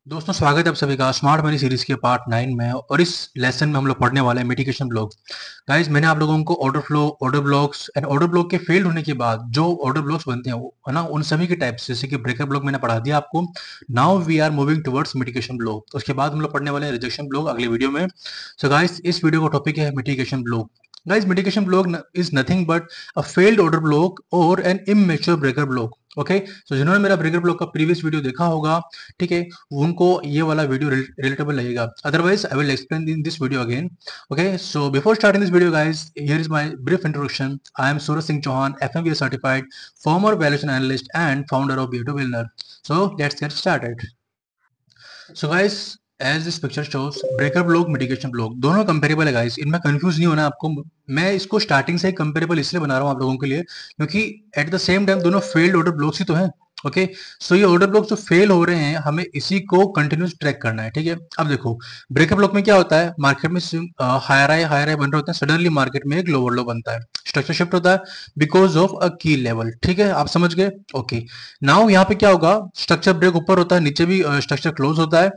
दोस्तों, स्वागत है आप सभी का स्मार्ट मनी सीरीज के पार्ट 9 में। और इस लेसन में हम लोग पढ़ने वाले हैं मिटिगेशन ब्लॉक। गाइस, मैंने आप लोगों को order flow, order blocks and order block के फेल्ड होने के बाद जो ऑर्डर ब्लॉक्स बनते हैं है ना, उन सभी के टाइप्स, जैसे कि ब्रेकर ब्लॉक मैंने पढ़ा दिया आपको। Now we are moving towards mitigation block. उसके बाद हम लोग पढ़ने वाले हैं रिजेक्शन ब्लॉक अगले वीडियो में। सो गाइस, इस वीडियो का टॉपिक है mitigation block. Guys, mitigation block is nothing but a failed order block और an immature breaker block. Okay, so जिन्होंने मेरा ब्रेकर ब्लॉक का प्रीवियस वीडियो देखा होगा, ठीक है, उनको ये वाला वीडियो रिलेटेबल लगेगा। Otherwise I will explain in this video again. Okay, so before starting this video guys, here is my brief introduction. I am Suraj Singh Chauhan, FMBA certified former valuation analyst and founder of B2 Billionaire। So let's get started. So guys, as this picture shows, breaker block, mitigation block दोनों comparable है guys, इनमें confuse नहीं होना है आपको। मैं इसको starting से ही कंपेरेबल इसलिए बना रहा हूँ आप लोगों के लिए, क्योंकि एट द सेम टाइम दोनों फेल्ड ऑर्डर ब्लॉक्स ही तो हैं। ओके, सो ये ऑर्डर ब्लॉक जो फेल हो रहे हैं, हमें इसी को कंटिन्यूस ट्रैक करना है। ठीक है, अब देखो, ब्रेकर ब्लॉक में क्या होता है, मार्केट में हायर हाई बन रहे होते हैं, सडनली मार्केट में एक लोअर लो बनता है, स्ट्रक्चर शिफ्ट होता है बिकॉज ऑफ अ की लेवल। ठीक है, आप समझ गए। ओके, नाउ यहाँ पे क्या होगा, स्ट्रक्चर ब्रेक ऊपर होता है, नीचे भी स्ट्रक्चर क्लोज होता है।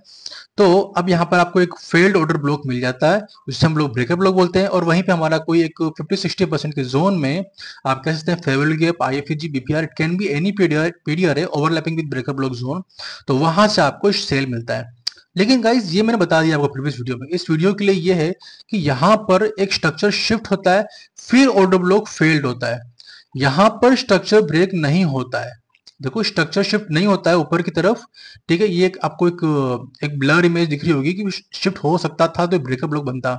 तो अब यहाँ पर आपको एक फेल्ड ऑर्डर ब्लॉक मिल जाता है, जिसे हम लोग ब्रेकर ब्लॉक बोलते हैं। और वहीं पे हमारा कोई एक 50-60% के जोन में आप कह सकते हैं fair value gap, IFG, BPR, it can be any PDR है overlapping with breaker block zone. तो वहां से आपको सेल मिलता है। लेकिन गाइज, ये मैंने बता दिया आपको प्रीवियस वीडियो में, इस वीडियो के लिए ये है कि यहाँ पर एक स्ट्रक्चर शिफ्ट होता है, फिर ऑर्डर ब्लॉक फेल्ड होता है। यहाँ पर स्ट्रक्चर ब्रेक नहीं होता है। देखो, स्ट्रक्चर शिफ्ट नहीं होता है ऊपर की तरफ। ठीक है, ये एक आपको एक ब्लर इमेज दिख रही होगी कि शिफ्ट हो सकता था तो ब्रेकर ब्लॉक बनता।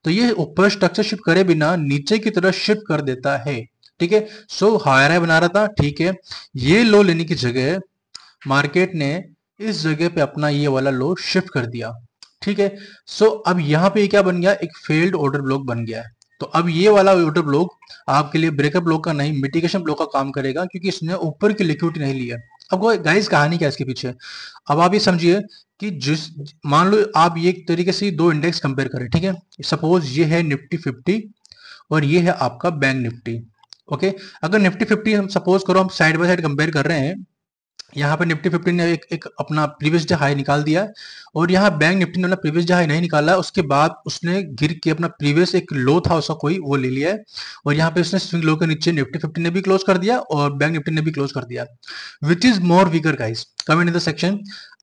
तो ये ऊपर स्ट्रक्चर शिफ्ट करे बिना नीचे की तरफ शिफ्ट कर देता है। ठीक है, सो हायर हाई बना रहा था, ठीक है, ये लो लेने की जगह मार्केट ने इस जगह पे अपना ये वाला लो शिफ्ट कर दिया। ठीक है, सो अब यहाँ पे क्या बन गया, एक फेल्ड ऑर्डर ब्लॉक बन गया है। तो अब ये वाला ऑर्डर ब्लॉक आपके लिए ब्रेकअप ब्लॉक का नहीं, मिटिगेशन ब्लॉक का काम करेगा, क्योंकि इसने ऊपर की लिक्विडिटी नहीं लिया। अब गाइस, कहानी क्या है इसके पीछे, अब आप ये समझिए कि जिस, मान लो आप ये एक तरीके से दो इंडेक्स कंपेयर करें। ठीक है, सपोज ये है निफ्टी 50 और ये है आपका बैंक निफ्टी। ओके, अगर निफ्टी 50 हम सपोज करो, हम साइड बाय साइड कंपेयर कर रहे हैं, यहाँ पे निफ्टी 50 ने एक अपना प्रीवियस डे हाई निकाल दिया है, और यहाँ बैंक निफ्टी ने अपना प्रीवियस डे हाई नहीं निकाला है, उसके बाद उसने गिर के अपना प्रीवियस एक लो था उसका कोई, वो ले लिया है। और यहाँ पे उसने स्विंग लो के नीचे निफ्टी 50 ने भी क्लोज कर दिया और बैंक निफ्टी ने भी क्लोज कर दिया। Which is more weaker guys, comment in the section.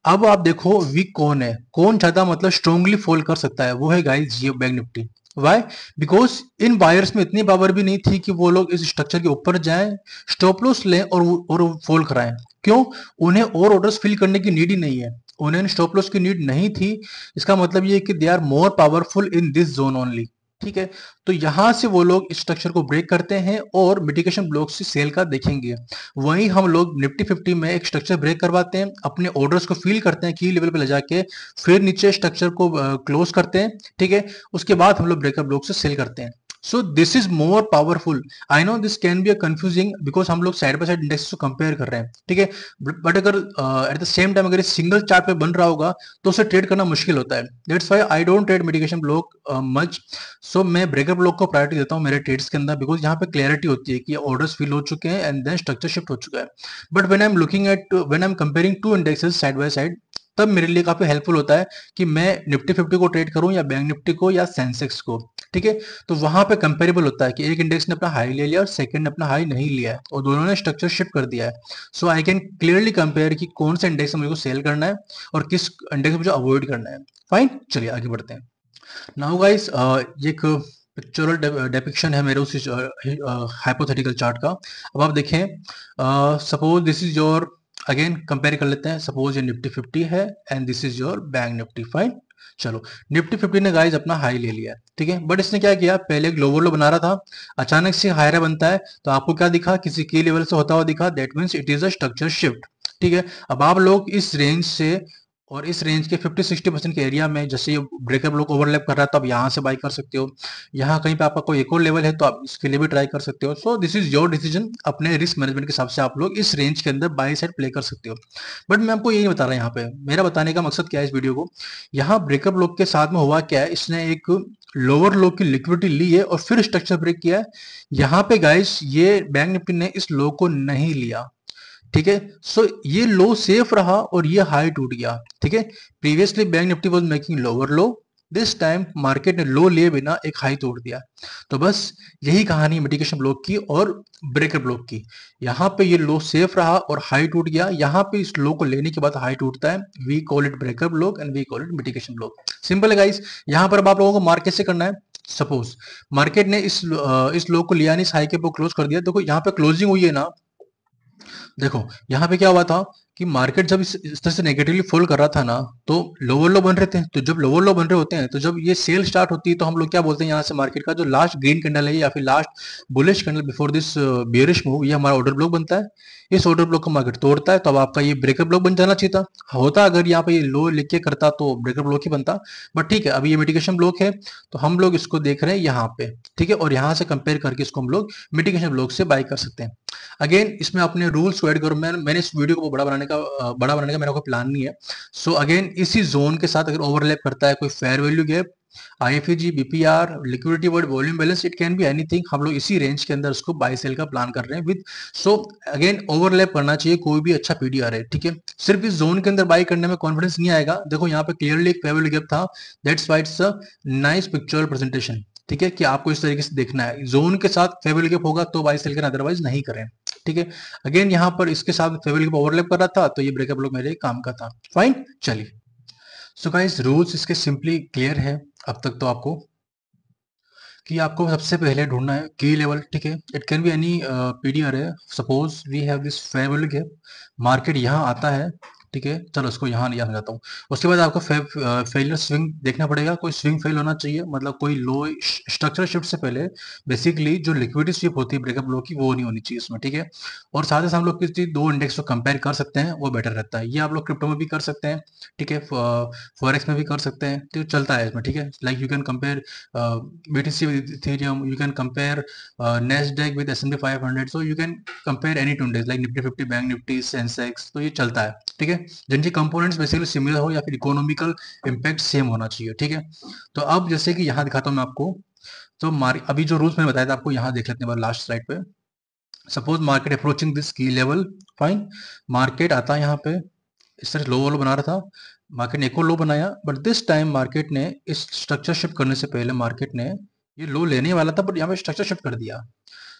अब आप देखो वीक कौन है, कौन ज्यादा मतलब स्ट्रॉन्गली फॉल कर सकता है, वो है गाइस ये बैंक निफ्टी। वाई? बिकॉज इन बायर्स में इतनी पावर भी नहीं थी कि वो लोग इस स्ट्रक्चर के ऊपर जाएं, स्टॉप लॉस लें और फॉल कराएं। क्यों? उन्हें और ऑर्डर्स फिल करने की नीड ही नहीं है, उन्हें स्टॉप लॉस की नीड नहीं थी। इसका मतलब ये है कि they are more powerful in this zone only. ठीक है, तो यहां से वो लोग इस स्ट्रक्चर को ब्रेक करते हैं और मिटिगेशन ब्लॉक से सेल का देखेंगे। वहीं हम लोग निफ्टी 50 में एक स्ट्रक्चर ब्रेक करवाते हैं, अपने ऑर्डर्स को फील करते हैं की लेवल पे ले जाके, फिर नीचे स्ट्रक्चर को क्लोज करते हैं। ठीक है, उसके बाद हम लोग ब्रेकर ब्लॉक से सेल करते हैं। So this is more powerful. I know this can be a confusing, because हम लोग साइड बाय साइड इंडेक्स को कंपेयर कर रहे हैं। ठीक है, बट अगर एट द सेम टाइम अगर सिंगल चार्ट पे बन रहा होगा तो उसे ट्रेड करना मुश्किल होता है। That's why I don't trade mitigation block much. So मैं ब्रेकर ब्लॉक को प्रायोरिटी देता हूँ मेरे ट्रेड्स के अंदर, बिकॉज यहाँ पे क्लैरिटी होती है कि ऑर्डर्स फिल हो चुके हैं एंड देन स्ट्रक्चर शिफ्ट हो चुका है। But when I am comparing two indexes side by side, तब मेरे लिए काफी हेल्पफुल होता है कि मैं निफ्टी 50 को ट्रेड करूं या बैंक निफ्टी को या सेंसेक्स को। ठीक है, तो वहां पे कंपेरेबल होता है कि एक इंडेक्स ने अपना हाई ले लिया और सेकंड ने अपना हाई नहीं लिया है, और दोनों ने स्ट्रक्चर शिफ्ट कर दिया है। सो आई कैन क्लियरली कंपेयर कि कौन सा इंडेक्स मुझे सेल करना है और किस इंडेक्स मुझे अवॉइड करना है। फाइन, चलिए आगे बढ़ते हैं। नाउ गाइस, ये एक पिक्चरल डेपिक्शन है मेरे उस हाइपोथेटिकल चार्ट का। अब आप देखें, suppose this is your, again compare कर लेते हैं, सपोज ये निफ्टी 50 है and this is your bank Nifty. Fine, चलो, निफ्टी 50 ने गाइस अपना हाई ले लिया है। ठीक है, बट इसने क्या किया, पहले एक लोअर लो बना रहा था, अचानक से हायर बनता है, तो आपको क्या दिखा, किसी की लेवल से होता हुआ दिखा, that means it is a structure shift. ठीक है, अब आप लोग इस रेंज से और इस रेंज के 50-60% के एरिया में, जैसे ये ब्रेकर ब्लॉक ओवरलैप कर रहा है, तो आप यहाँ से बाई कर सकते हो। यहाँ कहीं पे आपका कोई एक और लेवल है तो आप इसके लिए भी ट्राई कर सकते हो। So this is your decision, अपने रिस्क मैनेजमेंट के हिसाब से आप लोग इस रेंज के अंदर बाई साइड प्ले कर सकते हो। बट मैं आपको ये नहीं बता रहा यहाँ पे, मेरा बताने का मकसद क्या है इस वीडियो को, यहाँ ब्रेकर ब्लॉक के साथ में हुआ क्या है, इसने एक लोअर लो की लिक्विडिटी ली है और फिर स्ट्रक्चर ब्रेक किया है। यहाँ पे गाइस ये बैंक निफ्टी ने इस लो को नहीं लिया, ठीक है। सो ये लो सेफ रहा और ये हाई टूट गया। ठीक है, previously bank Nifty was making lower low, this time market ने लो लिए बिना एक हाई तोड़ दिया। तो बस यही कहानी मिटिगेशन ब्लॉक की और ब्रेकर ब्लॉक की। यहाँ पे ये लो सेफ रहा और हाई टूट गया, यहाँ पे इस लो को लेने के बाद हाई टूटता है, we call it breaker block and we call it mitigation block. Simple है गाइस। यहाँ पर अब आप लोगों को मार्केट से करना है। सपोज मार्केट ने इस लो को लिया नहीं, इस हाई के ऊपर क्लोज कर दिया। देखो यहाँ पे क्लोजिंग हुई है ना, देखो यहाँ पे क्या हुआ था कि मार्केट जब इस तरह से नेगेटिवली फॉल कर रहा था ना, तो लोअर लो बन रहे थे। तो जब लोअर लो बन रहे होते हैं, तो जब ये सेल स्टार्ट होती है, तो हम लोग क्या बोलते हैं, यहाँ से मार्केट का जो लास्ट ग्रीन कैंडल है या फिर last bullish candle before this bearish move, ये हमारा ऑर्डर ब्लॉक बनता है। इस ऑर्डर ब्लॉक को मार्केट तोड़ता है, तो अब आपका ये ब्रेकर ब्लॉक बन जाना चाहिए था। होता अगर यहाँ पे ये लो लिख के करता तो ब्रेकर ब्लॉक ही बनता, बट ठीक है, अभी ये मिटिगेशन ब्लॉक है, तो हम लोग इसको देख रहे हैं यहाँ पे। ठीक है, और यहाँ से कंपेयर करके इसको हम लोग मिटिगेशन ब्लॉक से बाय कर सकते हैं। अगेन इसमें अपने रूल्स को ऐड करो। मैंने इस वीडियो को बड़ा बनाने का मेरा कोई प्लान नहीं है। सो अगेन इसी जोन के साथ अगर ओवरलैप करता है कोई fair value gap, IFEG, BPR, liquidity word, volume balance, it can be anything, हम लोग इसी रेंज के अंदर उसको बाय सेल का प्लान कर रहे हैं विद। सो अगेन ओवरलैप करना चाहिए कोई भी अच्छा पीडीआर है। ठीक है, सिर्फ इस जोन के अंदर बाय करने में कॉन्फिडेंस नहीं आएगा। देखो यहाँ पे क्लियरली एक फेयर वैल्यू गैप था, that's why it's a nice pictorial presentation. ठीक है, कि आपको इस तरीके से देखना है, जोन के साथ फेयर वैल्यू गैप होगा तो बाय सेल करें, अदरवाइज नहीं करें। ठीक है, अगेन यहाँ पर इसके साथ फेयर वैल्यू गैप ओवरलैप कर रहा था, तो ये ब्रेकअप ब्लॉक मेरे काम का था। फाइन, चलिए। सो गाइस रूल्स इसके सिंपली क्लियर है अब तक तो आपको, कि आपको सबसे पहले ढूंढना है की लेवल। ठीक है, it can be any PDR है। Suppose we have this fair value gap, market यहाँ आता है। ठीक है, चलो इसको यहाँ लिया जाता हूँ। उसके बाद आपको फेलियर स्विंग देखना पड़ेगा, कोई स्विंग फेल होना चाहिए, मतलब कोई लो स्ट्रक्चर शिफ्ट से पहले बेसिकली जो लिक्विडिटी स्विप होती है ब्रेकअप लो की, वो नहीं होनी चाहिए इसमें। ठीक है, और साथ ही साथ हम लोग किसी दो इंडेक्स को कंपेयर कर सकते हैं, वो बेटर रहता है। ये आप लोग क्रिप्टो में भी कर सकते हैं, ठीक है, फॉरेक्स में भी कर सकते हैं, तो चलता है इसमें। ठीक है, like you can compare BTC with Ethereum, you can compare Nasdaq with S&P 500, so you can compare any 2 index like Nifty 50, Bank Nifty, Sensex, तो ये चलता है। ठीक है, जिनके कंपोनेंट्स बेसिकली सिमिलर हो या फिर इकोनॉमिकल इम्पैक्ट सेम होना चाहिए। ठीक है, तो अब जैसे कि यहाँ दिखाता हूँ मैं आपको, तो अभी जो रूल्स मैंने बताया था आपको, यहाँ देख लेते हैं लास्ट स्लाइड पे। सपोज मार्केट अप्रोचिंग दिस की लेवल, फाइन, मार्केट आता है यहाँ पे, इस तरह लो वाला बना रहा था, मार्केट ने एक और लो बनाया, बट दिस टाइम मार्केट ने इस स्ट्रक्चर शिफ्ट करने से पहले मार्केट ने ये लो लेने वाला था, बट यहाँ पे स्ट्रक्चर शिफ्ट कर दिया।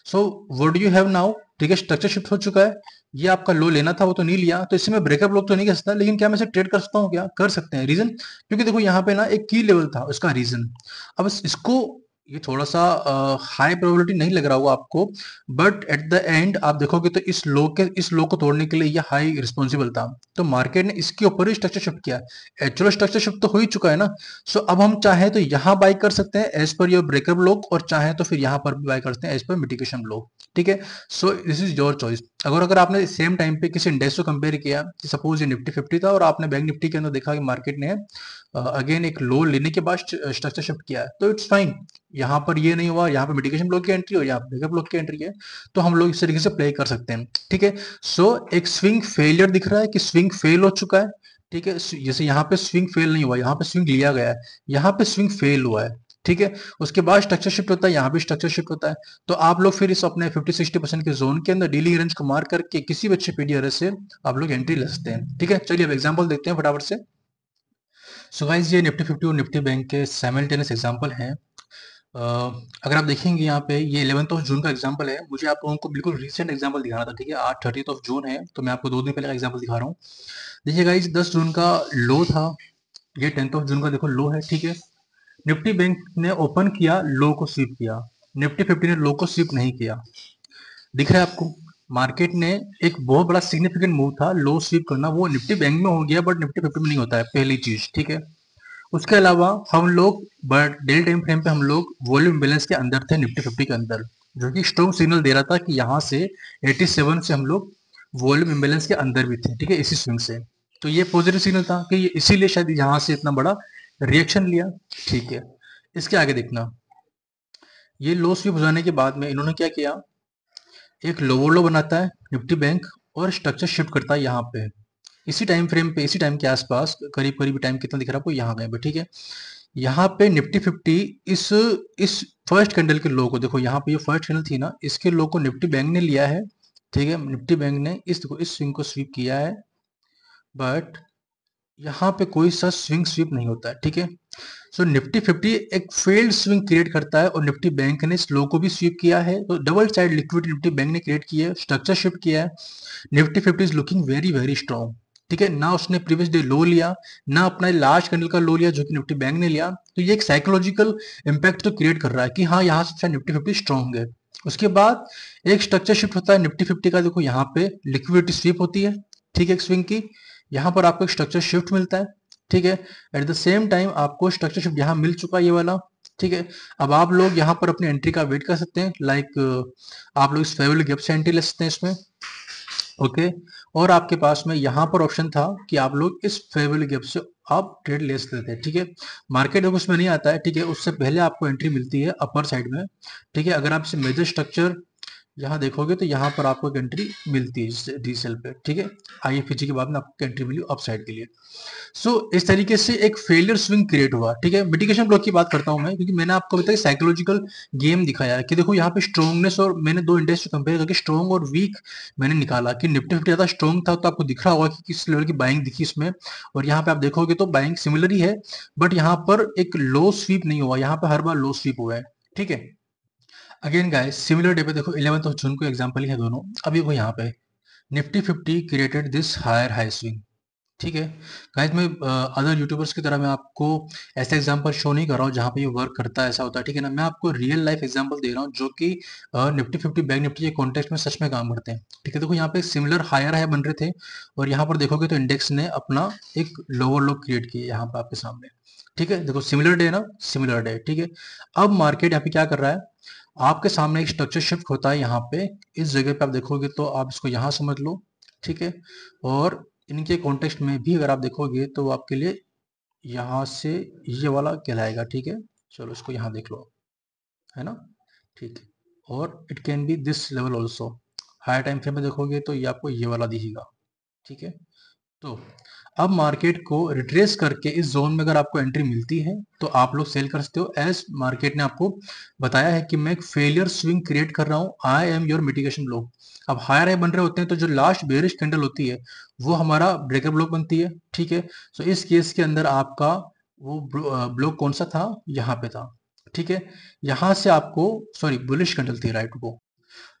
So what do you have now? ठीक है, स्ट्रक्चर शिफ्ट हो चुका है, ये आपका लो लेना था वो तो नहीं लिया, तो इससे मैं ब्रेकअप लोग तो नहीं कर सकता, लेकिन क्या मैं इसे ट्रेड कर सकता हूँ? क्या कर सकते हैं? रीजन, क्योंकि देखो यहाँ पे ना एक की लेवल था, उसका रीजन। अब इसको, ये थोड़ा सा हाई प्रोबेबिलिटी नहीं लग रहा होगा आपको, बट एट द एंड आप देखोगे तो इस लो को तोड़ने के लिए ये हाई रिस्पॉन्सिबल था, तो मार्केट ने इसके ऊपर ही स्ट्रक्चर शिफ्ट किया। एक्चुअल स्ट्रक्चर शिफ्ट तो हो ही चुका है ना। सो अब हम चाहे तो यहाँ बाय कर सकते हैं as per your breaker block, और चाहे तो फिर यहाँ पर भी बाय करते हैं एज पर मिटिगेशन ब्लॉक। ठीक है, so this is your choice. अगर आपने सेम टाइम पे किसी इंडेक्स को कंपेयर किया, सपोज ये निफ्टी 50 था और आपने बैंक निफ्टी के अंदर देखा कि मार्केट ने अगेन एक लो लेने के बाद स्ट्रक्चर शिफ्ट किया है, तो इट्स फाइन। यहाँ पर ये नहीं हुआ, यहाँ पे मिटिगेशन ब्लॉक की एंट्री हो, यहाँ ब्रेकअप ब्लॉक की एंट्री है, तो हम लोग इस तरीके से प्ले कर सकते हैं। ठीक है, सो एक स्विंग फेलियर दिख रहा है कि स्विंग फेल हो चुका है। ठीक है, जैसे यहाँ पे स्विंग फेल नहीं हुआ, यहाँ पे स्विंग लिया गया है, यहाँ पे स्विंग फेल हुआ है। ठीक है, उसके बाद स्ट्रक्चर शिफ्ट होता है, यहाँ भी स्ट्रक्चर शिफ्ट होता है, तो आप लोग फिर इस अपने 50-60% के जोन के अंदर डेली रेंज को मार करके किसी भी अच्छे पीडीआर से आप लोग एंट्री ले सकते हैं। ठीक है, चलिए अब एग्जांपल देखते हैं फटाफट से। सो गाइस ये निफ्टी 50 और निफ्टी बैंक के साइमल्टेनियस एग्जांपल हैं। अगर आप देखेंगे यहाँ पे, ये 11th ऑफ जून का एग्जांपल है। मुझे आप लोगों को बिल्कुल रिसेंट एग्जांपल दिखाना था। ठीक है, आज 30th ऑफ जून है, तो मैं आपको 2 दिन पहले का एग्जांपल दिखा रहा हूँ। देखिए गाइस 10 जून का लो था, ये 10th ऑफ जून का देखो लो है। ठीक है, निफ्टी बैंक ने ओपन किया, लो को स्वीप किया, निफ्टी 50 ने लो को स्वीप नहीं किया। दिख रहा है आपको, मार्केट ने एक बहुत बड़ा सिग्निफिकेंट मूव था लो स्वीप करना, वो निफ्टी बैंक में हो गया बट निफ्टी 50 में नहीं होता है, पहली चीज। ठीक है, उसके अलावा हम लोग बट डेली टाइम फ्रेम पे हम लोग वॉल्यूम बैलेंस के अंदर थे निफ्टी 50 के अंदर, जो कि स्ट्रॉन्ग सिग्नल दे रहा था कि यहाँ से 87 से हम लोग वॉल्यूम इम्बेलेंस के अंदर भी थे। ठीक है, इसी स्विंग से, तो ये पॉजिटिव सिग्नल था कि ये इसीलिए शायद यहाँ से इतना बड़ा रिएक्शन लिया। ठीक है, इसके आगे देखना, ये लो स्वीप हो जाने के बाद में इन्होंने क्या किया, एक लोअर लो बनाता है निफ्टी बैंक और स्ट्रक्चर शिफ्ट करता है यहाँ पे, इसी टाइम फ्रेम पे, इसी टाइम के आसपास, करीब करीब टाइम कितना दिख रहा है आपको, यहाँ गए पे। ठीक है, यहाँ पे निफ्टी 50 इस फर्स्ट कैंडल के लो को देखो, यहाँ पे ये फर्स्ट कैंडल थी ना, इसके लो को निफ्टी बैंक ने लिया है ठीक है, निफ्टी बैंक ने इस स्विंग को स्वीप किया है, बट यहाँ पे कोई सा स्विंग स्वीप नहीं होता है। ठीक है, सो निफ्टी 50 एक फेल्ड स्विंग क्रिएट करता है और निफ्टी बैंक ने स्लो को भी स्वीप किया है, तो double side liquidity Nifty bank ने क्रिएट किया है, स्ट्रक्चर शिफ्ट किया है। Nifty 50 is looking very very strong. ठीक है, ना उसने प्रीवियस डे लो लिया, ना अपना लार्ज कैंडल का लो लिया जो कि निफ्टी बैंक ने लिया, तो ये एक साइकोलॉजिकल इम्पैक्ट तो क्रिएट कर रहा है कि हाँ यहाँ से निफ्टी 50 स्ट्रॉन्ग है। उसके बाद एक स्ट्रक्चर शिफ्ट होता है निफ्टी 50 का, देखो यहाँ पे लिक्विडिटी स्वीप होती है, ठीक है, एक स्विंग की, यहाँ पर आपको एक स्ट्रक्चर शिफ्ट मिलता है। ठीक है, एट द सेम टाइम आपको स्ट्रक्चर शिफ्ट यहाँ मिल चुका है, ये वाला। ठीक है, अब आप लोग यहाँ पर अपनी एंट्री का वेट कर सकते हैं, लाइक आप लोग इस फेवरेबल गैप से एंट्री ले सकते हैं इसमें। ओके, और आपके पास में यहाँ पर ऑप्शन था कि आप लोग इस फेवरेबल गैप से आप ट्रेड ले सकते थे। ठीक है, मार्केट अगर उसमें नहीं आता है, ठीक है, उससे पहले आपको एंट्री मिलती है अपर साइड में। ठीक है, अगर आप इसे मेजर स्ट्रक्चर यहाँ देखोगे तो यहाँ पर आपको एक एंट्री मिलती है डी सेल पे। ठीक है, IFG के बाद में आपको एंट्री मिली अप साइड के लिए। सो इस तरीके से एक फेलियर स्विंग क्रिएट हुआ। ठीक है, मिटिगेशन ब्लॉक की बात करता हूं मैं, क्योंकि मैंने आपको अभी तक साइकोलॉजिकल गेम दिखाया है कि देखो यहाँ पे स्ट्रॉन्गनेस, और मैंने दो इंडेक्स को कंपेयर करके स्ट्रॉन्ग और वीक मैंने निकाला कि निफ्टी 50 ज्यादा स्ट्रॉन्ग था, तो आपको दिख रहा होगा कि किस लेवल की बाइंग दिखी इसमें, और यहाँ पे आप देखोगे तो बाइंग सिमिलर ही है, बट यहाँ पर एक लो स्वीप नहीं हुआ, यहाँ पे हर बार लो स्वीप हुआ है। ठीक है, अगेन गाइस सिमिलर डे पे देखो 11 जून को एग्जांपल ही है दोनों। अभी वो यहाँ पे Nifty 50 created this higher high swing. ठीक है, गाइस मैं अदर यूट्यूबर्स की तरह मैं आपको ऐसा एग्जांपल शो नहीं कर रहा हूँ जहाँ पे ये वर्क करता है ऐसा होता है। ठीक है ना, मैं आपको रियल लाइफ एग्जांपल दे रहा हूँ जो कि निफ्टी 50 बैंक निफ्टी के कॉन्टेक्स्ट में सच में काम करते हैं। ठीक है, देखो यहाँ पे सिमिलर हायर हाई बन रहे थे, और यहाँ पर देखोगे तो इंडेक्स ने अपना एक लोअर लो क्रिएट किया यहाँ पे आपके सामने। ठीक है, देखो सिमिलर डे ना, सिमिलर डे। ठीक है, अब मार्केट यहाँ पे क्या कर रहा है, आपके सामने एक स्ट्रक्चर शिफ्ट होता है यहाँ पे, इस जगह पे आप देखोगे तो आप इसको यहाँ समझ लो। ठीक है, और इनके कॉन्टेक्स्ट में भी अगर आप देखोगे तो वो आपके लिए यहाँ से ये वाला कहलाएगा। ठीक है, चलो इसको यहाँ देख लो, है ना। ठीक है, और it can be this level also, higher time frame में देखोगे तो ये आपको ये वाला दिखेगा। ठीक है, तो अब मार्केट को रिट्रेस करके इस जोन में अगर आपको एंट्री मिलती है तो आप लोग सेल कर सकते हो, एज मार्केट ने आपको बताया है कि मैं एक फेलियर स्विंग क्रिएट कर रहा हूँ, I am your mitigation block. अब हायर हाई बन रहे होते हैं तो जो लास्ट बेरिश कैंडल होती है वो हमारा ब्रेकर ब्लॉक बनती है। ठीक है, सो इस केस के अंदर आपका वो ब्लॉक कौन सा था, यहाँ पे था। ठीक है, यहाँ से आपको, सॉरी बुलिश कैंडल थी, राइट को,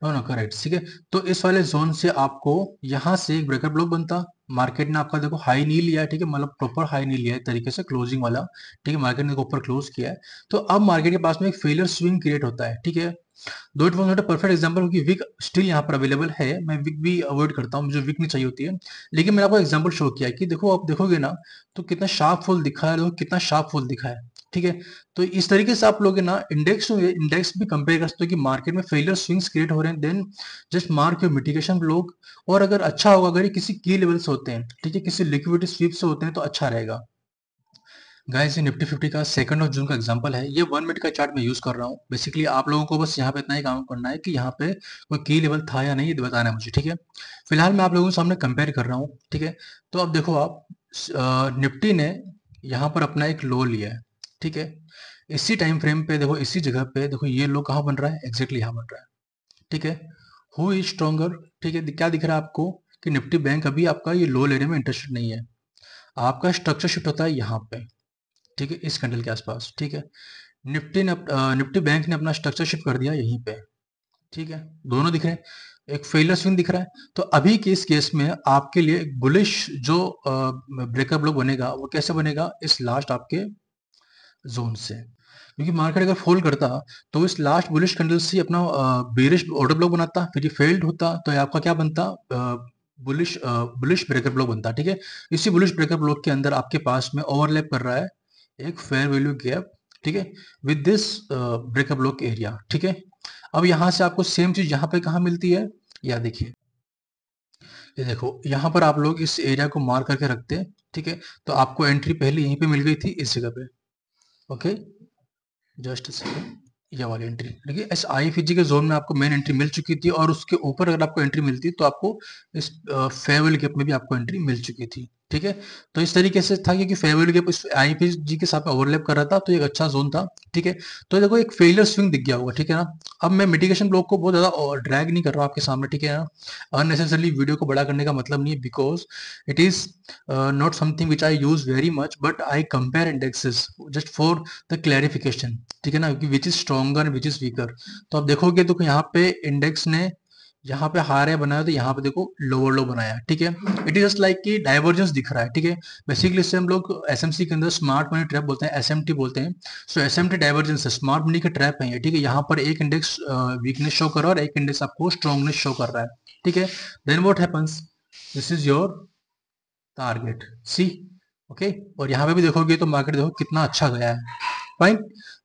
नो नो करेक्ट। ठीक है, तो इस वाले जोन से आपको यहाँ से एक ब्रेकर ब्लॉक बनता, मार्केट ने आपका देखो हाई नहीं लिया है। ठीक है, मतलब प्रॉपर हाई नहीं लिया है तरीके से क्लोजिंग वाला। ठीक है, मार्केट ने ऊपर क्लोज किया है, तो अब मार्केट के पास में एक फेलियर स्विंग क्रिएट होता है। ठीक है, दो it was not a perfect example, क्योंकि विक स्टिल यहाँ पर अवेलेबल है, मैं विक भी अवॉइड करता हूँ, मुझे विक नहीं चाहिए होती है, लेकिन मैंने आपको एग्जांपल शो किया है कि देखो आप देखोगे ना तो कितना शार्प फॉल दिखा है, देखो कितना शार्प फॉल दिखा है। ठीक है, तो इस तरीके से आप लोग ना इंडेक्स भी कंपेयर कर सकते हो कि मार्केट में फेलियर स्विंग्स क्रिएट हो रहे हैं, then just mark your mitigation block. और अगर अच्छा होगा अगर ये किसी की लेवल से होते हैं, ठीक है, किसी लिक्विडिटी स्वीप से होते हैं तो अच्छा रहेगा। गाइस ये निफ्टी 50 का 2 जून का एग्जांपल है, ये 1 मिनट का चार्ट मैं यूज कर रहा हूँ। बेसिकली आप लोगों को बस यहाँ पे इतना ही काम करना है कि यहाँ पे कोई की लेवल था या नहीं ये बताना है मुझे। ठीक है, फिलहाल मैं आप लोगों के सामने कंपेयर कर रहा हूँ। ठीक है, तो अब देखो आप, निफ्टी ने यहाँ पर अपना एक लो लिया है। ठीक है, इसी टाइम फ्रेम पे देखो, इसी जगह पे देखो ये लो कहाँ बन रहा है, एग्जैक्टली यहाँ बन रहा है। ठीक है, हु इज स्ट्रॉन्गर। ठीक है, क्या दिख रहा है आपको कि निफ्टी बैंक अभी आपका ये लो लेने में इंटरेस्टेड नहीं है, आपका स्ट्रक्चर शिफ्ट होता है यहाँ पे। ठीक है, इस कैंडल के आसपास। ठीक है, निफ्टी बैंक ने अपना स्ट्रक्चर शिफ्ट कर दिया यहीं पे। ठीक है, दोनों दिख रहे हैं, एक फेलर स्विंग दिख रहा है, तो अभी के इस केस में आपके लिए एक बुलिश जो ब्रेकअप ब्लॉक बनेगा वो कैसे बनेगा, इस लास्ट आपके जोन से, क्योंकि मार्केट अगर फॉल करता तो इस लास्ट बुलिश कैंडल से अपना बेरिश ऑर्डर ब्लॉक बनाता, फिर ये फेल्ड होता तो आपका क्या बनता, बुलिश ब्रेकर ब्लॉक बनता। ठीक है, इसी बुलिश ब्रेकर ब्लॉक के अंदर आपके पास में ओवरलैप कर रहा है एक फेयर वैल्यू गैप। ठीक है, with this breaker block area. ठीक है, अब यहाँ से आपको सेम चीज यहाँ पे कहाँ मिलती है, या देखिए, ये देखो यहाँ पर आप लोग इस एरिया को मार्क करके रखते हैं। ठीक है, तो आपको एंट्री पहले यहीं पे मिल गई थी इस जगह पे। ओके, जस्ट ये वाली एंट्री देखिए, इस IFG के जोन में आपको मेन एंट्री मिल चुकी थी, और उसके ऊपर अगर आपको एंट्री मिलती तो आपको इस फेयर वैल्यू गैप में भी आपको एंट्री मिल चुकी थी। ठीक है। तो इस तरीके से था क्योंकि फेयरवेल गैप इस आईपीजी के साथ में ओवरलैप कर रहा था, तो एक अच्छा जोन था। ठीक है। तो देखो एक फेलियर स्विंग दिख गया होगा। ठीक है ना। अब मैं मिटिगेशन ब्लॉक को बहुत ज्यादा ड्रैग नहीं कर रहा हूँ आपके सामने। ठीक है ना। अननेसेसरली वीडियो को बड़ा करने का मतलब नहीं है, because it is not something which I use very much, but I compare indexes just for the clarification. ठीक है ना, which is stronger which is weaker. तो आप देखोगे तो यहाँ पे इंडेक्स ने यहाँ पे हाई बनाया, तो यहाँ पे देखो लोअर लो बनाया। ठीक है। इट इज जस्ट लाइक कि डाइवर्जेंस दिख रहा है। ठीक है। बेसिकली इससे हम लोग एसएमसी के अंदर स्मार्ट मनी ट्रैप बोलते हैं, एसएमटी बोलते हैं। सो एसएमटी डाइवर्जेंस है, स्मार्ट मनी के ट्रैप है ये। ठीक है। यहाँ पर एक इंडेक्स वीकनेस शो कर रहा है और एक इंडेक्स आपको स्ट्रॉन्गनेस शो कर रहा है। ठीक है। Then what happens, this is your target see. Okay. और यहाँ पे भी देखोगे तो मार्केट देखो कितना अच्छा गया है। फाइन।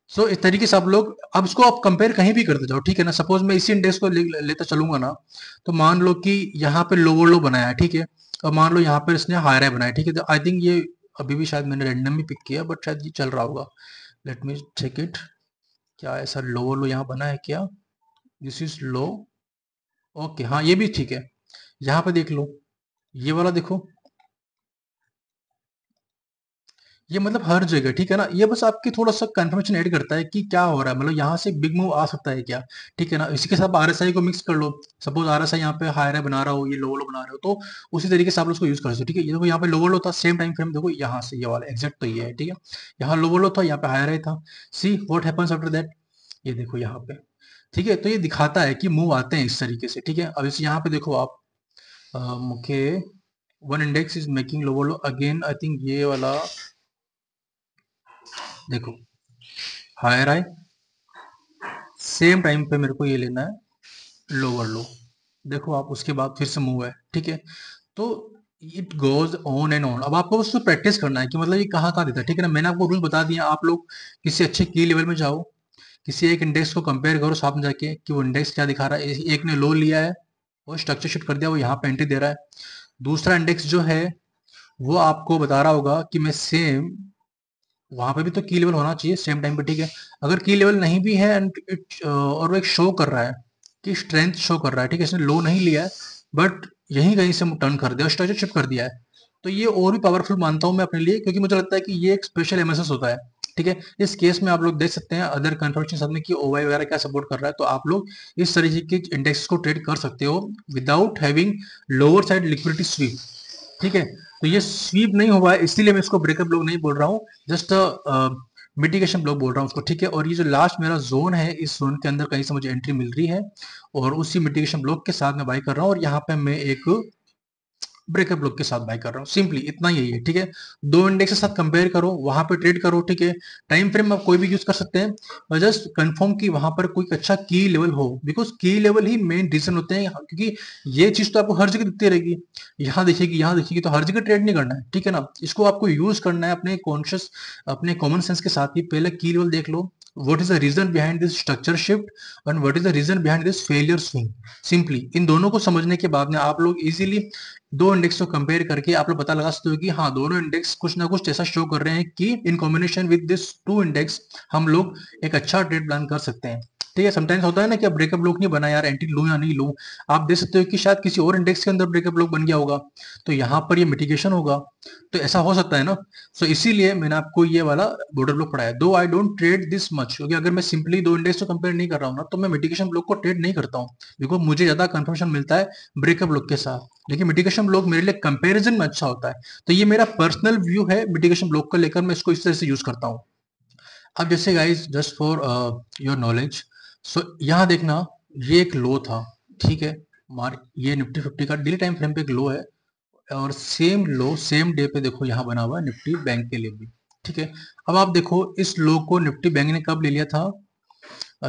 सो इस तरीके से आप लोग अब इसको आप कंपेयर कहीं भी करते जाओ। ठीक है ना। सपोज मैं इसी इंडेक्स को लेता चलूंगा ना, तो मान लो कि यहाँ पे लोअर लो बनाया है। ठीक है। और मान लो यहाँ पर इसने हायर हाई बनाया। ठीक है। तो आई थिंक ये अभी भी शायद मैंने रैंडम ही पिक किया, बट शायद ये चल रहा होगा। Let me check it. क्या ऐसा लोअर लो यहाँ बना है क्या? This is low. ओके, हाँ ये भी ठीक है। यहाँ पे देख लो, ये वाला देखो, ये मतलब हर जगह। ठीक है ना। ये बस आपकी थोड़ा सा कंफर्मेशन ऐड करता है कि क्या हो रहा है, मतलब यहाँ से बिग मूव आ सकता है क्या। ठीक है ना। इसी के साथ आरएसआई को मिक्स कर लो। सपोज आरएसआई यहाँ पे हायर बना रहा हो, ये लोअर लो बना रहे हो, तो उसी तरीके से आप उसको यूज कर सकते हो। ठीक है। ये देखो यहाँ पे लोअर लो था, सेम टाइम फ्रेम देखो यहाँ से ये वाला एग्जैक्ट तो ये है। ठीक है। यहाँ लोअर लो था, यहाँ पे हायर था। See what happens after that, ये देखो यहाँ पे। ठीक है। तो ये दिखाता है कि मूव आते हैं इस तरीके से। ठीक है। अब इस यहाँ पे देखो आप, मुझे one index is making lower low again. I think ये वाला देखो हायर आई, सेम टाइम पे मेरे को ये लेना है लोअर लो। देखो आप उसके बाद फिर से मूव है। ठीक है। तो it goes on and on. अब आपको बस तो प्रैक्टिस करना है कि मतलब ये कहाँ कहाँ देता है। ठीक है ना। मैंने आपको रूल बता दिया। आप लोग किसी अच्छे की लेवल में जाओ, किसी एक इंडेक्स को कंपेयर करो साथ में जाके कि वो इंडेक्स क्या दिखा रहा है। एक ने लो लिया है और स्ट्रक्चर शिफ्ट कर दिया, वो यहाँ पे एंट्री दे रहा है। दूसरा इंडेक्स जो है वो आपको बता रहा होगा कि मैं सेम, वहां पे भी तो की लेवल होना चाहिए सेम टाइम पे। ठीक है। अगर की लेवल नहीं भी है एंड और वो एक शो कर रहा है कि स्ट्रेंथ शो कर रहा है। ठीक है। इसने लो नहीं लिया है, बट यहीं कहीं से टर्न कर दिया, स्ट्रक्चर शिफ्ट कर दिया है, तो ये और भी पावरफुल मानता हूं मैं अपने लिए, क्योंकि मुझे लगता है कि ये एक स्पेशल एमएसएस होता है। ठीक है। इस केस में आप लोग देख सकते हैं अदर कंफर्मेशन साथ में कि ओवाई वगैरह क्या सपोर्ट कर रहा है, तो आप लोग इस तरीके के इंडेक्स को ट्रेड कर सकते हो without having lower side liquidity SVEEP. ठीक है। तो ये स्वीप नहीं हुआ है, इसीलिए मैं इसको ब्रेकअप ब्लॉक नहीं बोल रहा हूँ, जस्ट मिटिगेशन ब्लॉक बोल रहा हूँ उसको। ठीक है। और ये जो लास्ट मेरा जोन है, इस जोन के अंदर कहीं से मुझे एंट्री मिल रही है और उसी मिटिगेशन ब्लॉक के साथ मैं बाई कर रहा हूँ, और यहाँ पे मैं एक ब्रेकअप ब्लॉक के साथ बाय कर रहा हूँ। सिंपली इतना ही है। ठीक है। दो इंडेक्स के साथ कंपेयर करो, वहां पे ट्रेड करो। ठीक है। टाइम फ्रेम आप कोई भी यूज कर सकते हैं, जस्ट कंफर्म कि वहां पर कोई अच्छा की लेवल हो, बिकॉज की लेवल ही मेन रीजन होते हैं, क्योंकि ये चीज तो आपको हर जगह दिखती रहेगी, यहाँ दिखेगी, तो हर जगह ट्रेड नहीं करना है। ठीक है ना। इसको आपको यूज करना है अपने कॉन्शियस, अपने कॉमन सेंस के साथ ही। पहले की लेवल देख लो, what is the reason behind this structure shift and what is the reason behind this failure swing। Simply इन दोनों को समझने के बाद में आप लोग इजीली दो इंडेक्स को कंपेयर करके आप लोग पता लगा सकते हो कि हाँ दोनों इंडेक्स कुछ ना कुछ ऐसा शो कर रहे हैं कि in combination with this two index हम लोग एक अच्छा ट्रेड प्लान कर सकते हैं। ठीक है। समटाइम्स होता है ना कि अब ब्रेकअप ब्लॉक नहीं बना यार, एंट्री लूं या नहीं लूं। आप देख सकते हो कि शायद किसी और इंडेक्स के अंदर ब्रेकअप ब्लॉक बन गया होगा, तो यहाँ पर ये मिटिगेशन होगा, तो ऐसा हो सकता है ना। सो इसीलिए मैंने आपको ये वाला बॉर्डर ब्लॉक पढ़ाया। दो आई डोंट ट्रेड दिस मच, क्योंकि अगर मैं सिंपली दो इंडेक्स को कंपेयर नहीं कर रहा हूँ ना, तो मैं मिटिगेशन ब्लॉक को ट्रेड नहीं करता हूँ, बिकॉज मुझे ज्यादा कंफर्मेशन मिलता है ब्रेकअप ब्लॉक के साथ। लेकिन मिटिगेशन ब्लॉक मेरे लिए कंपैरिजन में अच्छा होता है। तो ये मेरा पर्सनल व्यू है मिटिगेशन ब्लॉक को लेकर, मैं इसको इस तरह से यूज करता हूँ। अब जैसे guys just for your knowledge, so यहाँ देखना, ये एक लो था। ठीक है। मार ये निफ्टी 50 का डेली टाइम फ्रेम पे एक लो है, और सेम लो सेम डे पे देखो यहाँ बना हुआ है निफ्टी बैंक के लिए भी। ठीक है। अब आप देखो इस लो को निफ्टी बैंक ने कब ले लिया था,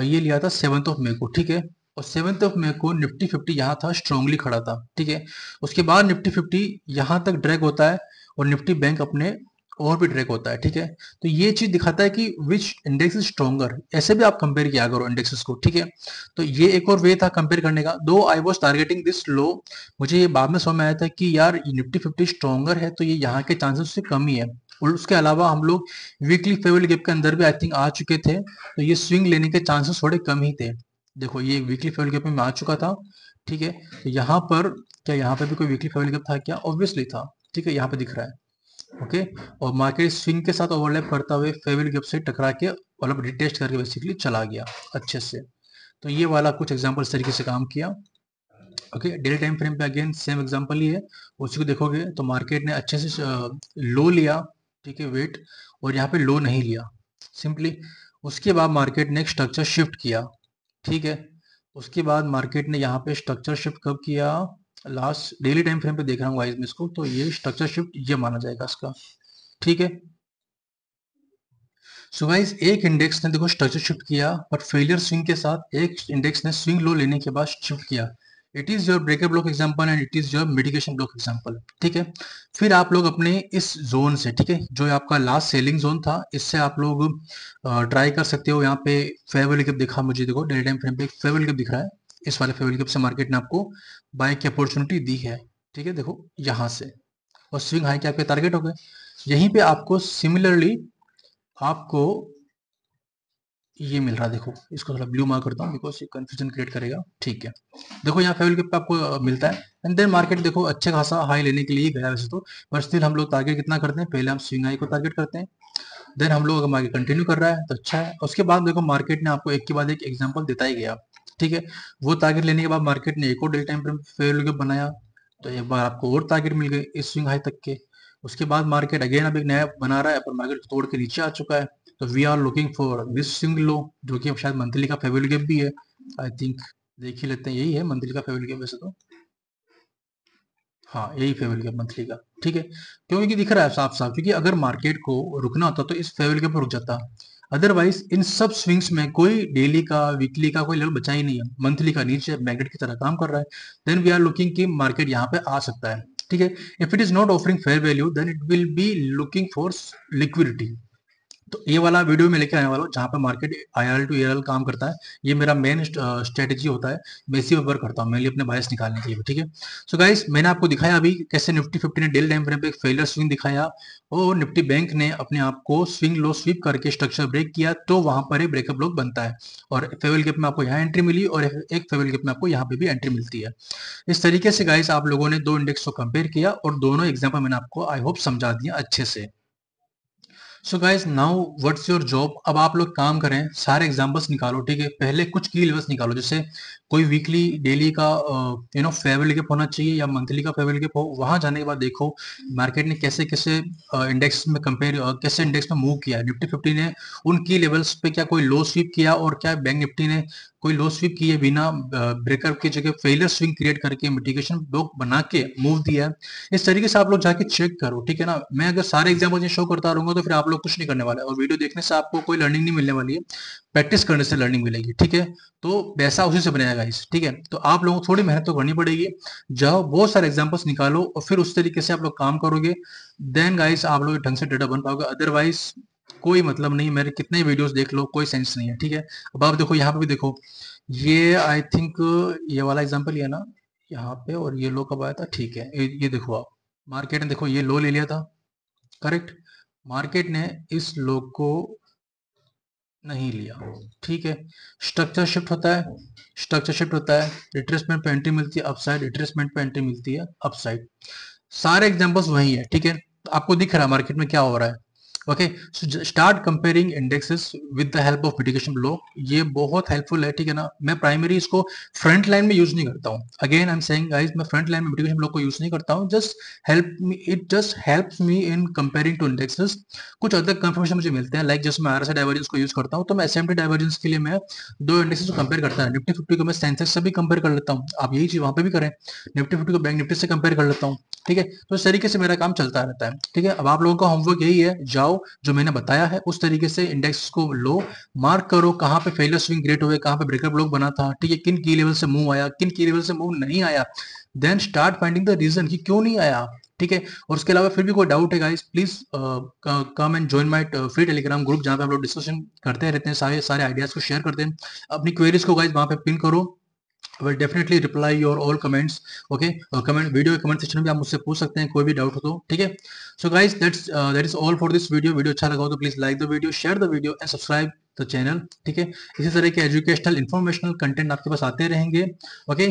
ये लिया था 7th ऑफ मई को। ठीक है। और 7th ऑफ मई को निफ्टी 50 यहाँ था, स्ट्रांगली खड़ा था। ठीक है। उसके बाद निफ्टी 50 यहाँ तक ड्रैग होता है और निफ्टी बैंक अपने और भी ड्रैग होता है। ठीक है। तो ये चीज दिखाता है कि विच इंडेक्स इज स्ट्रॉन्गर। ऐसे भी आप कंपेयर किया करो इंडेक्सेस को। ठीक है। तो ये एक और वे था कंपेयर करने का, दो I was targeting this low. मुझे ये बाद में समझ में आया था कि यार निफ्टी 50 स्ट्रॉन्गर है, तो ये यहाँ के चांसेस से कम ही है। और उसके अलावा हम लोग वीकली फेवरेट गैप के अंदर भी आई थिंक आ चुके थे, तो ये स्विंग लेने के चांसेस थोड़े कम ही थे। देखो ये वीकली फेवरेट गैप में आ चुका था। ठीक है। तो यहाँ पर क्या यहाँ पे भी कोई वीकली फेवरेट गैप था क्या? ऑब्वियसली था। ठीक है, यहाँ पे दिख रहा है। ओके, और मार्केट स्विंग के साथ ओवरलैप करता हुए फेविल गैप से टकरा के मतलब रिटेस्ट करके बेसिकली चला गया अच्छे से। तो ये वाला कुछ एग्जांपल इस तरीके से काम किया। ओके, डेली टाइम फ्रेम पे अगेन सेम एग्जांपल ही है, उसी को देखोगे तो मार्केट ने अच्छे से लो लिया, ठीक है, वेट, और यहाँ पे लो नहीं लिया सिंपली। उसके बाद मार्केट ने एक स्ट्रक्चर शिफ्ट किया, ठीक है। उसके बाद मार्केट ने यहाँ पे स्ट्रक्चर शिफ्ट कब किया, लास्ट डेली टाइम फ्रेम पे देख रहा हूँ गाइस मैं इसको, तो ये स्ट्रक्चर शिफ्ट ये माना जाएगा इसका, ठीक है। सो गाइस एक इंडेक्स ने देखो स्ट्रक्चर शिफ्ट किया, बट फेलियर स्विंग के साथ एक इंडेक्स ने स्विंग लो लेने के बाद शिफ्ट किया। It is your breaker block example and it is your mitigation block example, ठीक है। फिर आप लोग अपने इस जोन से, ठीक है, जो आपका लास्ट सेलिंग जोन था, इससे आप लोग ट्राई कर सकते हो। यहाँ पे फेवरेबल गैप दिखा मुझे, देखो डेली टाइम फ्रेम पे फेवरेबल गैप दिख रहा है, इस वाले फेवरेबल गैप से मार्केट ने आपको बाय की अपॉर्चुनिटी दी है, ठीक है, देखो यहाँ से, और स्विंग हाई के आपके टारगेट हो गए। यहीं पे आपको सिमिलरली आपको ये मिल रहा है, देखो इसको थोड़ा ब्लू मार्क करता हूँ बिकॉज ये कंफ्यूजन क्रिएट करेगा, ठीक है। देखो यहाँ फेवल कैप पे आपको मिलता है, एंड देन मार्केट देखो अच्छे खासा हाई लेने के लिए गया वैसे तो, पर स्टिल हम लोग टारगेट कितना करते हैं, पहले हम स्विंग हाई को टारगेट करते हैं, देन हम लोग अगर मार्केट कंटिन्यू कर रहा है तो अच्छा है। उसके बाद देखो मार्केट ने आपको एक के बाद एक एग्जाम्पल देता ही गया, ठीक है। वो टारगेट लेने के बाद मार्केट ने एक और डेली टाइम फ्रेम फेवल कैप बनाया, तो एक बार आपको और टारगेट मिल गए इस स्विंग हाई तक के। उसके बाद मार्केट अगेन अब एक नया बना रहा है, पर मार्केट तोड़ के नीचे आ चुका है, तो we are looking for this swing low, जो कि अब शायद मंथली का फेवरेट गैप भी है, आई थिंक। देख ही लेते हैं, यही है मंथली का फेवरेट गैप वैसे तो, हाँ यही फेवरेट गैप मंथली का, ठीक है। क्योंकि दिख रहा है साफ साफ, क्योंकि अगर मार्केट को रुकना होता तो इस फेवरेट गैप पर रुक जाता, अदरवाइज इन सब स्विंग्स में कोई डेली का वीकली का कोई लेवल बचा ही नहीं है, मंथली का नीचे मैग्नेट की तरह काम कर रहा है। देन वी आर लुकिंग कि मार्केट यहाँ पे आ सकता है, ठीक है। If it is not offering fair value then it will be looking for liquidity. तो ये वाला वीडियो में लेके आने वाला हूँ जहाँ पे मार्केट IRL टू ARL काम करता है, ये मेरा मेन स्ट्रेटेजी होता है, मैं इसी पे वर्क करता हूँ मेनली अपने बायस निकालने के लिए, ठीक है। सो गाइस मैंने आपको दिखाया अभी कैसे निफ्टी 50 ने डेली टाइम फ्रेम पे एक फेलियर स्विंग दिखाया, और निफ्टी बैंक ने अपने आप को स्विंग लो स्वीप करके स्ट्रक्चर ब्रेक किया, तो वहां पर एक ब्रेकअप ब्लॉक बनता है, और फेवल गैप में आपको यहाँ एंट्री मिली, और एक फेवल गैप में आपको यहाँ पे भी एंट्री मिलती है। इस तरीके से गाइस आप लोगों ने दो इंडेक्स को कंपेयर किया, और दोनों एग्जाम्पल मैंने आपको आई होप समझा दिया अच्छे से। So guys now what's your job, अब आप लोग काम करें, सारे एग्जांपल्स निकालो, ठीक है। पहले कुछ की लेवल्स निकालो, जैसे कोई वीकली डेली का फेवरेबल गैप होना चाहिए या मंथली का फेवरेबल गैप हो, वहां जाने के बाद देखो मार्केट ने कैसे कैसे इंडेक्स में कंपेयर, कैसे इंडेक्स में मूव किया, निफ्टी 50 ने उन की लेवल्स पे क्या कोई लो स्वीप किया, और क्या बैंक निफ्टी ने कोई लो स्वीप किए बिना ब्रेकर की जगह फेलियर स्विंग क्रिएट करके मिटिगेशन ब्लॉक बना के मूव दिया है। इस तरीके से आप लोग जाके चेक करो, ठीक है ना। मैं अगर सारे एग्जाम्पल शो करता रहूंगा तो फिर आप लोग कुछ नहीं करने वाले, और वीडियो देखने से आपको कोई लर्निंग नहीं मिलने वाली है, प्रैक्टिस करने से लर्निंग मिलेगी, ठीक है। तो पैसा उसी से बनेगा गाइस, ठीक है। तो आप लोगों को थोड़ी मेहनत तो करनी पड़ेगी, जाओ बहुत सारे एग्जाम्पल्स निकालो, और फिर उस तरीके से आप लोग काम करोगे, देन गाइस आप लोग ढंग से डेटा बन पाओगे, अदरवाइज कोई मतलब नहीं, मेरे कितने वीडियोस देख लो कोई सेंस नहीं है, ठीक है। अब आप देखो यहाँ पे भी देखो, ये आई थिंक ये वाला एग्जांपल ही है ना यहाँ पे, और ये लो कब आया था, ठीक है, ये देखो आप, मार्केट ने देखो ये लो ले लिया था, करेक्ट। मार्केट ने इस लो को नहीं लिया, ठीक है। स्ट्रक्चर शिफ्ट होता है, स्ट्रक्चर शिफ्ट होता है, रिट्रेसमेंट पे एंट्री मिलती है अपसाइड, रिट्रेसमेंट पे एंट्री मिलती है अपसाइड, सारे एग्जांपल्स वही है, ठीक है। आपको दिख रहा है मार्केट में क्या हो रहा है। Okay, so start comparing indexes with the help of mitigation block, ये बहुत हेल्पफुल है, ठीक है ना। मैं प्राइमरी इसको फ्रंट लाइन में यूज नहीं करता हूँ, again I am saying guys, मैं फ्रंट लाइन में मिटिगेशन ब्लॉक को यूज नहीं करता हूँ, just help me, it just helps me in comparing two indexes. कुछ अदर कंफर्मेशन मुझे मिलते हैं, लाइक जैसे मैं RSI डाइवर्जेंस को यूज करता हूँ, तो मैं SMT डाइवर्जेंस के लिए मैं दो इंडेक्सेस को कंपेयर करता हूँ, निफ्टी 50 को मैं सेंसेक्स से भी कंपेयर कर लेता हूँ, आप यही चीज वहां पे भी करें, निफ्टी 50 को बैंक निफ्टी से कंपेयर कर लेता हूँ, ठीक है। तो इस तरीके से मेरा काम चलता रहता है, ठीक है। अब आप लोगों का होमवर्क यही है, जाओ जो मैंने बताया है उस तरीके से इंडेक्स को लो मार्क करो, कहाँ पे फेलियर स्विंग क्रिएट हुए, कहाँ पे ब्रेकर ब्लॉक बना था, ठीक है, किन की लेवल से मूव आया, किन की लेवल से मूव नहीं आया, then start finding the reason कि क्यों नहीं आया, ठीक है। और उसके अलावा फिर भी कोई डाउट है guys, please come and join my free Telegram group, जहाँ पे हम लोग डिस्कशन करते रहते हैं, सारे सारे आइडियाज को शेयर करते हैं, अपनी क्वेरीज को गाइस वहाँ पे पिन करो, will definitely reply your all comments, okay। Comment video comment section में आप मुझसे पूछ सकते हैं कोई भी डाउट हो तो, ठीक है। So guys that is all for this video, video अच्छा लगा हो तो please like the video, share the video and subscribe the channel, ठीक है। इसी तरह के एजुकेशनल इंफॉर्मेशनल कंटेंट आपके पास आते रहेंगे, ओके।